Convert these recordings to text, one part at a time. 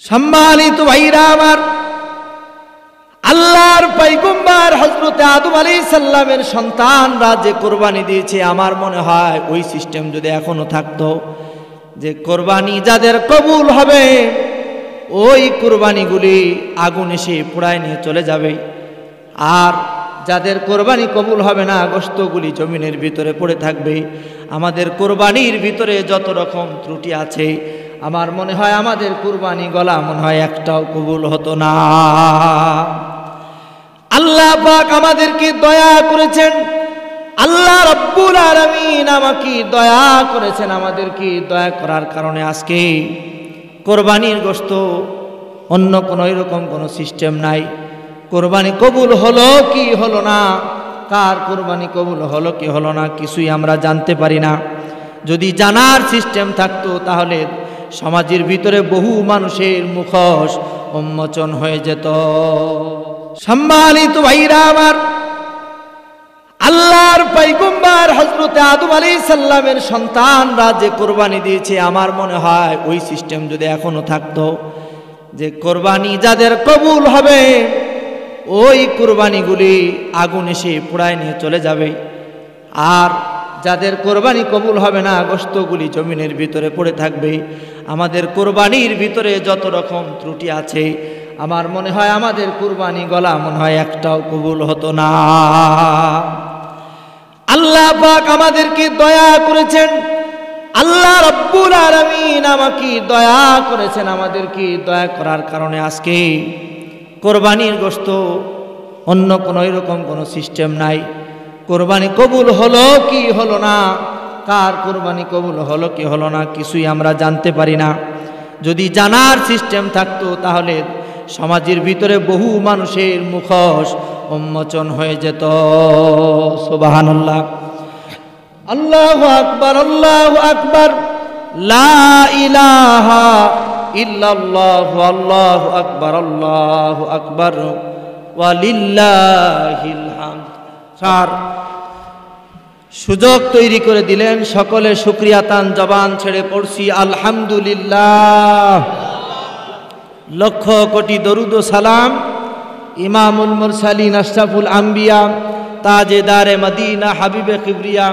সম্মানিত ভাইরা আমার, আল্লাহর পয়গম্বর হযরত আদম আলাইহিস সালামের সন্তানরা যে কোরবানি দিয়েছে, আমার মনে হয় ওই সিস্টেম যদি এখনো থাকতো, যে কোরবানি যাদের কবুল হবে ওই কোরবানিগুলি আগুন এসে পোড়ায় নিয়ে চলে যাবে, আর যাদের কোরবানি কবুল হবে না গোশতগুলি জমিনের ভিতরে পড়ে থাকবে। আমাদের কোরবানির ভিতরে যত রকম ত্রুটি আছে, আমার মনে হয় আমাদের কোরবানি গলা মনে হয় একটাও কবুল হতো না। আল্লাহ পাক আমাদেরকে দয়া করেছেন, আল্লাহ রাব্বুল আলামিন আমাকে দয়া করেছেন। আমাদেরকে দয়া করার কারণে আজকে কোরবানির গোশত অন্য কোনো এরকম কোনো সিস্টেম নাই। কোরবানি কবুল হলো কি হলো না, কার কোরবানি কবুল হলো কি হলো না, কিছুই আমরা জানতে পারি না। যদি জানার সিস্টেম থাকতো তাহলে সমাজের ভিতরে বহু মানুষের মুখোশ উন্মোচন হয়ে যেত। সম্মানিত ভাইরা আমার, আল্লাহর পয়গম্বর হযরত আদম আলাইহিস সালামের সন্তানরা যে কোরবানি দিয়েছে, আমার মনে হয় ওই সিস্টেম যদি এখনো থাকতো, যে কোরবানি যাদের কবুল হবে ওই কোরবানিগুলি আগুন এসে পোড়ায় নিয়ে চলে যাবে, আর যাদের কোরবানি কবুল হবে না গোশতগুলি জমিনের ভিতরে পড়ে থাকবে। আমাদের কোরবানির ভিতরে যত রকম ত্রুটি আছে, আমার মনে হয় আমাদের কোরবানি গলা মনে হয় একটাও কবুল হতো না। আল্লাহ পাক আমাদেরকে দয়া করেছেন, আল্লাহ রাব্বুল আলামিন আমাকে দয়া করেছেন। আমাদেরকে দয়া করার কারণে আজকে কোরবানির গোশত অন্য কোনো এরকম কোনো সিস্টেম নাই। কোরবানি কবুল হলো কি হলো না, কার কোরবানি কবুল হলো কি হলো না, কিছুই আমরা জানতে পারি না। যদি জানার সিস্টেম থাকতো তাহলে সমাজের ভিতরে বহু মানুষের মুখোশ উন্মোচন হয়ে যেত। সুবহানাল্লাহ, আল্লাহু আকবার, আল্লাহু আকবার, লা ইলাহা ইল্লাল্লাহু, আল্লাহু আকবার, আল্লাহু আকবার, ওয়া লিল্লাহিল হামদ। স্যার সুযোগ তৈরি করে দিলেন, সকলে শুকরিয়া তান জবান ছেড়ে পড়ছি আলহামদুলিল্লাহ। লক্ষ কোটি দরুদ ও সালাম ইমামুল মুরসালিন আশরাফুল আম্বিয়া তাজেদারে মদিনা হাবিবে কিবরিয়া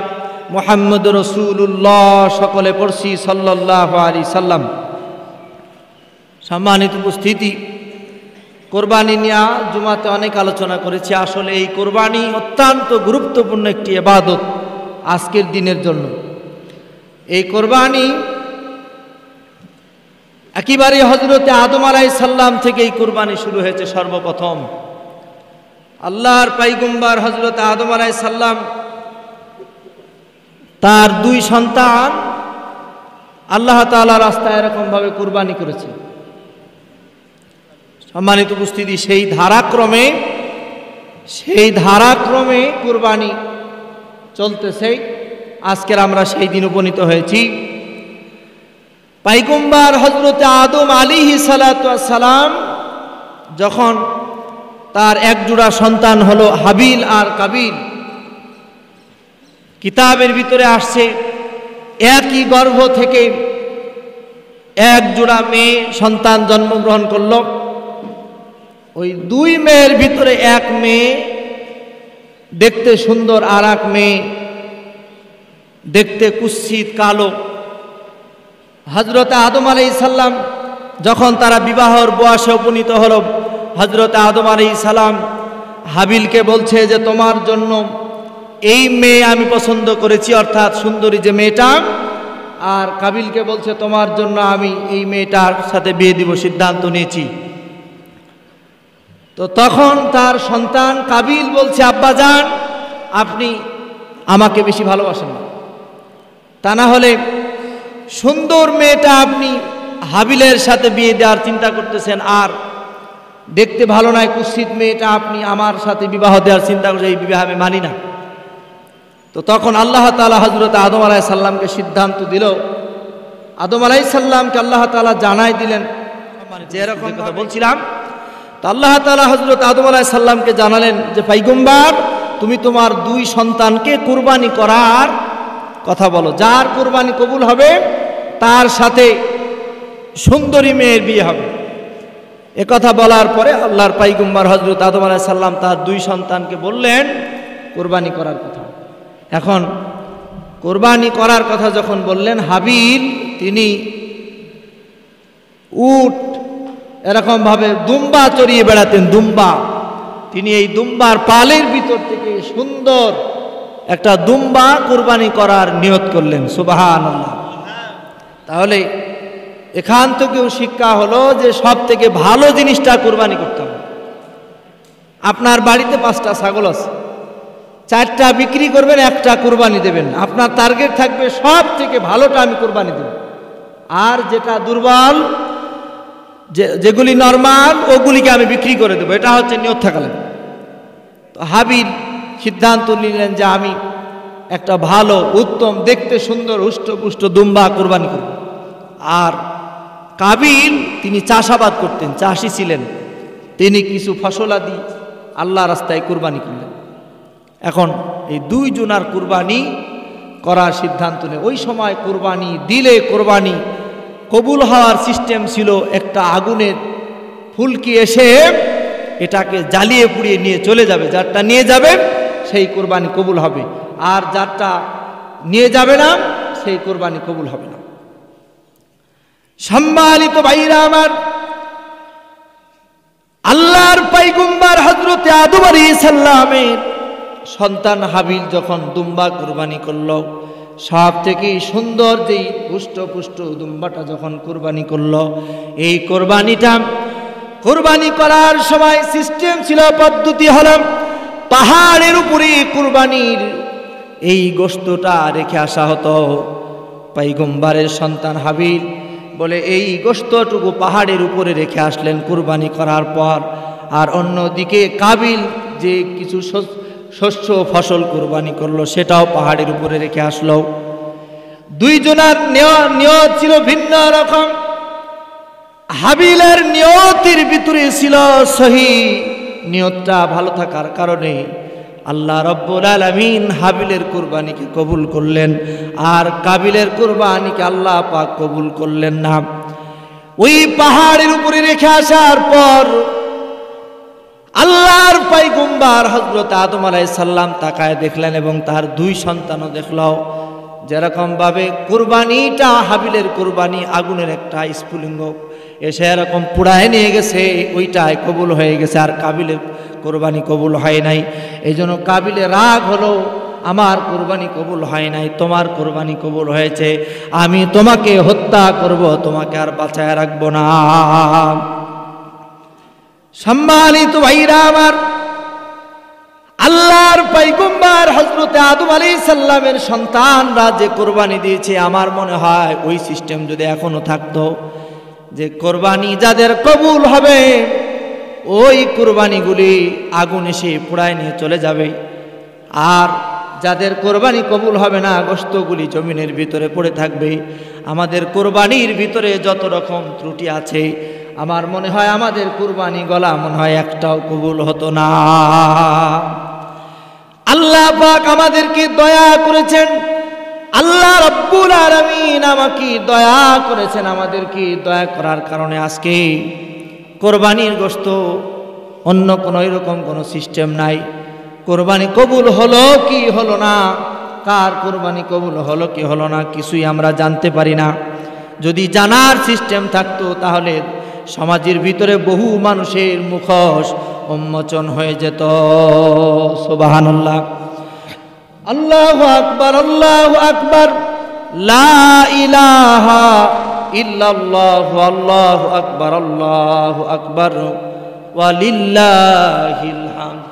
মুহাম্মদ রাসূলুল্লাহ, সকলে পড়ছি সাল্লাল্লাহু আলাইহি সাল্লাম। সম্মানিত উপস্থিতি, কোরবানি নিয়ে জুমাতে অনেক আলোচনা করেছি। আসলে এই কোরবানি অত্যন্ত গুরুত্বপূর্ণ একটি ইবাদত আজকের দিনের জন্য। এই কোরবানি একেবারে হযরতে আদম আলাইহিস সালাম থেকে এই কোরবানি শুরু হয়েছে। সর্বপ্রথম আল্লাহর পয়গম্বর হযরতে আদম আলাইহিস সালাম তার দুই সন্তান আল্লাহ তাআলার রাস্তায় এরকম ভাবে কোরবানি করেছে। সম্মানিত উপস্থিতি, সেই ধারাক্রমে কোরবানি চলতেছে। আজকের আমরা সেই দিন উপনীত হয়েছি। পয়গম্বর হযরতে আদম আলাইহিস সালাতু ওয়াস সালাম যখন তার এক জোড়া সন্তান হলো হাবিল আর কাবিল, কিতাবের ভিতরে আসছে একই গর্ভ থেকে এক জোড়া মেয়ে সন্তান জন্মগ্রহণ করল। ওই দুই মেয়ের ভিতরে এক মেয়ে দেখতে সুন্দর, আর এক মেয়ে দেখতে কুৎসিত কালো। হযরত আদম আলাইহিস সালাম যখন তারা বিবাহর বয়সে উপনীত হলো, হযরত আদম আলাইহিস সালাম হাবিলকে বলছে যে তোমার জন্য এই মেয়ে আমি পছন্দ করেছি, অর্থাৎ সুন্দরী যে মেয়েটা, আর কাবিলকে বলছে তোমার জন্য আমি এই মেয়েটার সাথে বিয়ে দিব সিদ্ধান্ত নিয়েছি। তো তখন তার সন্তান কাবিল বলছে, আব্বাজান আপনি আমাকে বেশি ভালোবাসেন না, তা না হলে সুন্দর মেয়েটা আপনি হাবিলের সাথে বিয়ে দেওয়ার চিন্তা করতেছেন, আর দেখতে ভালো নয় কুৎসিত মেয়েটা আপনি আমার সাথে বিবাহ দেওয়ার চিন্তা করছেন, এই বিবাহ আমি মানি না। তো তখন আল্লাহ তাআলা হযরত আদম আলাইহিস সালামকে সিদ্ধান্ত দিল। আদম আলাইহিস সালামকে আল্লাহ তাআলা জানাই দিলেন, যে এরকম কথা বলছিলাম। তো আল্লাহ তাআলা হযরত আদম আলাইহিস সালামকে জানালেন যে পয়গম্বর তুমি তোমার দুই সন্তানকে কুরবানি করার কথা বলো, যার কুরবানি কবুল হবে তার সাথে সুন্দরী মেয়ের বিয়ে হবে। একথা বলার পরে আল্লাহর পয়গম্বর হযরত আদম আলাইহিস সালাম তার দুই সন্তানকে বললেন কুরবানি করার কথা। এখন কুরবানি করার কথা যখন বললেন, হাবিল তিনি উট এরকম ভাবে দুম্বা চড়িয়ে বেড়াতেন, দুম্বা। তিনি এই দুম্বার পালের ভিতর থেকে সুন্দর একটা দুম্বা কুরবানি করার নিয়ত করলেন। সুবহানাল্লাহ। তাহলে এখান থেকেও শিক্ষা হলো যে সব থেকে ভালো জিনিসটা কুরবানি করতে হবে। আপনার বাড়িতে 5টা ছাগল আছে, 4টা বিক্রি করবেন, 1টা কুরবানি দেবেন। আপনার টার্গেট থাকবে সব থেকে ভালোটা আমি কুরবানি দেব, আর যেটা দুর্বল, যেগুলি নরমাল, ওগুলিকে আমি বিক্রি করে দেবো। এটা হচ্ছে নিয়ত থাকা লাগবে। তো হাবিল সিদ্ধান্ত নিলেন যে আমি একটা ভালো, উত্তম, দেখতে সুন্দর, হুষ্টপুষ্ট দুম্বা কুরবানি করব। আর কাবিল তিনি চাষাবাদ করতেন, চাষি ছিলেন, তিনি কিছু ফসলাদি আল্লাহ রাস্তায় কুরবানি করলেন। এখন এই 2 জনার কুরবানি করার সিদ্ধান্ত নেয়। ওই সময় কুরবানি দিলে কুরবানি কবুল হওয়ার সিস্টেম ছিল, একটা আগুনের ফুলকি এসে এটাকে জ্বালিয়ে পুড়িয়ে নিয়ে চলে যাবে, যারটা নিয়ে যাবে সেই কুরবানি কবুল হবে, আর যারটা নিয়ে যাবে না সেই কুরবানি কবুল হবে না। সম্মানিত ভাইরা আমার, আল্লাহর পয়গম্বর হযরত আদম আলাইহিস সালামের সন্তান হাবিল যখন দুম্বা কুরবানি করলো, সব থেকে সুন্দর যেই পুষ্ট দুম্বাটা যখন কুরবানি করলো, এই কুরবানিটা কুরবানি করার সময় সিস্টেম ছিল, পদ্ধতি হলো পাহাড়ের উপরে কুরবানির এই গোশতটা রেখে আসা হতো। পয়গম্বরের সন্তান হাবিল বলে এই গোশতটুকু পাহাড়ের উপরে রেখে আসলেন কুরবানি করার পর। আর অন্যদিকে কাবিল যে কিছু শস্য ফসল কুরবানি করলো সেটাও পাহাড়ের উপরে রেখে আসলো। 2 জনার নিয়ত ছিল ভিন্ন রকম। হাবিলের নিয়তের ভিতরে ছিল সহি, নিয়তটা ভালো থাকার কারণে আল্লাহ রাব্বুল আলামিন হাবিলের কুরবানিকে কবুল করলেন, আর কাবিলের কুরবানিকে আল্লাহ পাক কবুল করলেন না। ওই পাহাড়ের উপরে রেখে আসার পর আল্লাহর পয়গম্বর হযরত আদম আলাইহিস সালাম তাকায় দেখলেন এবং তার 2 সন্তানও দেখল, যেরকম ভাবে কুরবানিটা হাবিলের কুরবানি আগুনের একটা স্ফুলিঙ্গ এসে এরকম পুড়ায় নিয়ে গেছে, ওইটাই কবুল হয়ে গেছে, আর কাবিলের কুরবানি কবুল হয় নাই। এই জন্য কাবিলের রাগ হলো, আমার কুরবানি কবুল হয় নাই, তোমার কুরবানি কবুল হয়েছে, আমি তোমাকে হত্যা করব, তোমাকে আর বাঁচায় রাখবো না। সম্মানিত ভাইরা আমার, আল্লাহর পয়গম্বর হযরত আদম আলাইহিস সালামের সন্তানরা যে কুরবানি দিয়েছে, আমার মনে হয় ওই সিস্টেম যদি এখনো থাকতো, যে কুরবানি যাদের কবুল হবে ওই কুরবানিগুলি আগুন এসে পোড়ায় নিয়ে চলে যাবে, আর যাদের কুরবানি কবুল হবে না গোশতগুলি জমিনের ভিতরে পড়ে থাকবে। আমাদের কুরবানির ভিতরে যত রকম ত্রুটি আছে, আমার মনে হয় আমাদের কুরবানি গলা মনে হয় একটাও কবুল হতো না। আল্লাহ পাক আমাদেরকে দয়া করেছেন, আল্লাহ রাব্বুল আলামিন আমাকে দয়া করেছেন, আমাদেরকে দয়া করার কারণে আজকে কোরবানির গোশত অন্য কোনো এরকম কোনো সিস্টেম নাই। কোরবানি কবুল হলো কি হলো না, কার কোরবানি কবুল হলো কি হলো না, কিছুই আমরা জানতে পারি না। যদি জানার সিস্টেম থাকতো তাহলে সমাজের ভিতরে বহু মানুষের মুখোশ উন্মোচন হয়ে যেত। সুবহানাল্লাহ, আল্লাহু আকবার, আল্লাহু আকবার, লা ইলাহা ইল্লাল্লাহ, আল্লাহু আকবার, আল্লাহু আকবার, ওয়া লিল্লাহিল হামদ।